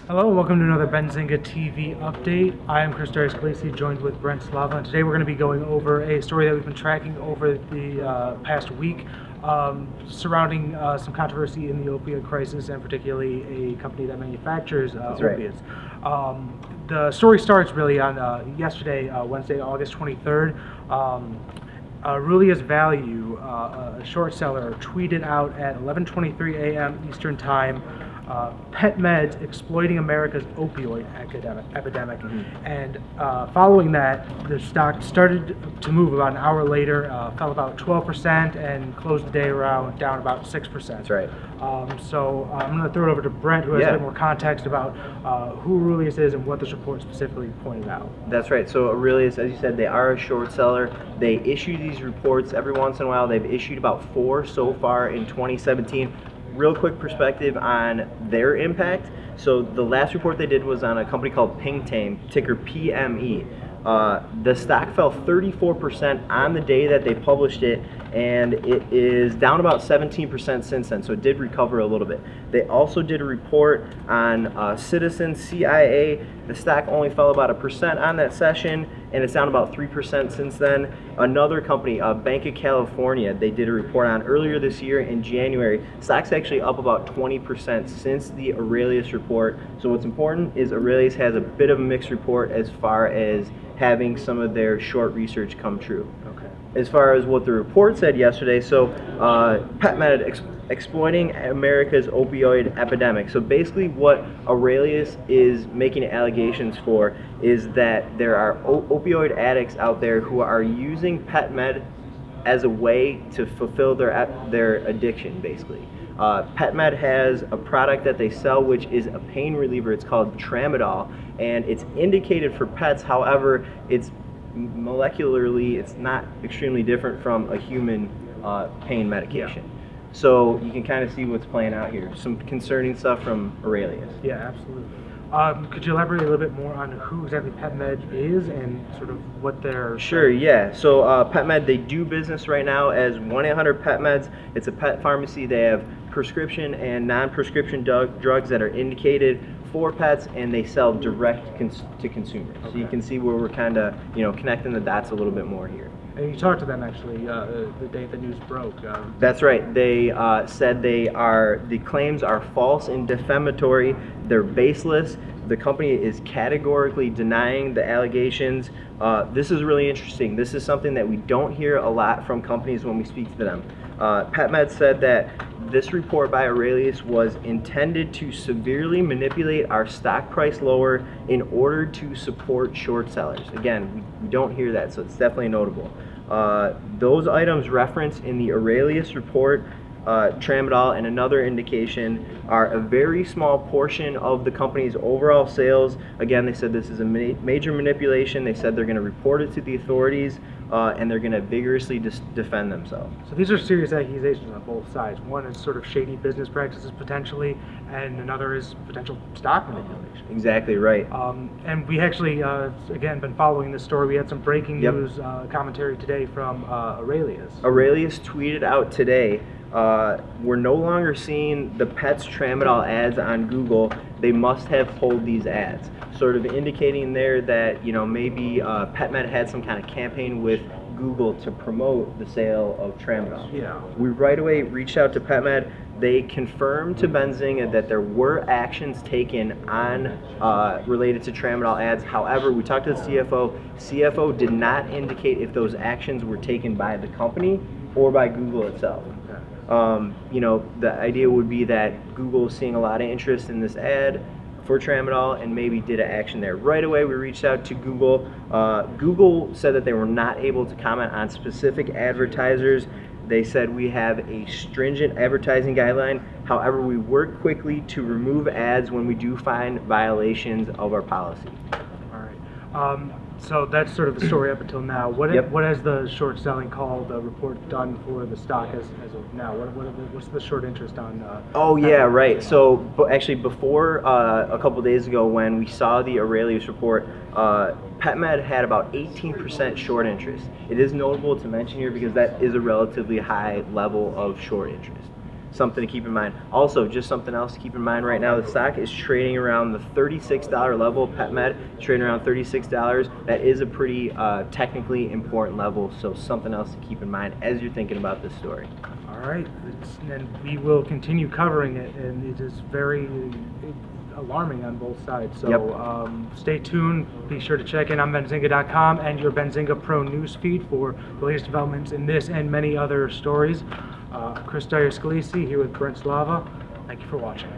Hello, welcome to another Benzinga TV update. I am Chris Khaleesi, joined with Brent Slava, and today we're going to be going over a story that we've been tracking over the past week surrounding some controversy in the opioid crisis, and particularly a company that manufactures opiates. The story starts really on yesterday, Wednesday, August 23rd. Aurelius Value, a short seller, tweeted out at 11:23 a.m. Eastern Time, PetMed exploiting America's opioid epidemic. And following that, the stock started to move about an hour later, fell about 12% and closed the day down about 6%. That's right. So I'm going to throw it over to Brent, who has a bit more context about who Aurelius is and what this report specifically pointed out. That's right. So Aurelius, as you said, they are a short seller. They issue these reports every once in a while. They've issued about 4 so far in 2017. Real quick perspective on their impact. So the last report they did was on a company called Pingtame, ticker PME. The stock fell 34% on the day that they published it, and it is down about 17% since then, so it did recover a little bit. They also did a report on Citizen CIA. The stock only fell about 1% on that session, and it's down about 3% since then. Another company, Bank of California, they did a report on earlier this year in January. Stock's actually up about 20% since the Aurelius report. So what's important is Aurelius has a bit of a mixed report as far as having some of their short research come true. Okay. As far as what the report said yesterday, so PetMed exploiting America's opioid epidemic. So basically what Aurelius is making allegations for is that there are opioid addicts out there who are using PetMed as a way to fulfill their addiction, basically. PetMed has a product that they sell which is a pain reliever. It's called tramadol, and it's indicated for pets. However, it's molecularly, it's not extremely different from a human pain medication. Yeah. So you can kind of see what's playing out here. Some concerning stuff from Aurelius. Yeah, absolutely. Could you elaborate a little bit more on who exactly PetMed is and sort of what their... Sure, yeah. So PetMed, they do business right now as 1-800-PetMeds. It's a pet pharmacy. They have prescription and non-prescription drugs that are indicated for pets, and they sell direct to consumers. Okay. So you can see where we're kind of, connecting the dots a little bit more here. And you talked to them actually the day the news broke. That's right. They said the claims are false and defamatory. They're baseless. The company is categorically denying the allegations. This is really interesting. This is something that we don't hear a lot from companies when we speak to them. PetMed said that this report by Aurelius was intended to severely manipulate our stock price lower in order to support short sellers. Again, we don't hear that, so it's definitely notable. Those items referenced in the Aurelius report, tramadol and another indication, are a very small portion of the company's overall sales. Again, they said this is a major manipulation. They said they're going to report it to the authorities, and they're going to vigorously defend themselves. So these are serious accusations on both sides. One is sort of shady business practices potentially, and another is potential stock manipulation. Exactly right. And we actually, again, been following this story. We had some breaking news commentary today from Aurelius. Aurelius tweeted out today, we're no longer seeing the Pets tramadol ads on Google. They must have pulled these ads. Sort of indicating there that, maybe PetMed had some kind of campaign with Google to promote the sale of tramadol. Yeah. We right away reached out to PetMed. They confirmed to Benzinga that there were actions taken on related to tramadol ads. However, we talked to the CFO. CFO did not indicate if those actions were taken by the company or by Google itself. The idea would be that Google is seeing a lot of interest in this ad for tramadol and maybe did an action there. Right away we reached out to Google. Google said that they were not able to comment on specific advertisers. They said we have a stringent advertising guideline. However, we work quickly to remove ads when we do find violations of our policy. All right. So that's sort of the story up until now. What has the short selling call, the report, done for the stock as of now? What's the short interest on? Oh yeah, right. So actually, before a couple days ago, when we saw the Aurelius report, PetMed had about 18% short interest. It is notable to mention here because that is a relatively high level of short interest. something to keep in mind. Also, just something else to keep in mind right now, the stock is trading around the $36 level. PetMed is trading around $36. That is a pretty technically important level, so something else to keep in mind as you're thinking about this story. All right, and we will continue covering it, and it is very alarming on both sides. So stay tuned. Be sure to check in on Benzinga.com and your Benzinga Pro news feed for the latest developments in this and many other stories. Chris Scalisi here with Brent Slava. Thank you for watching.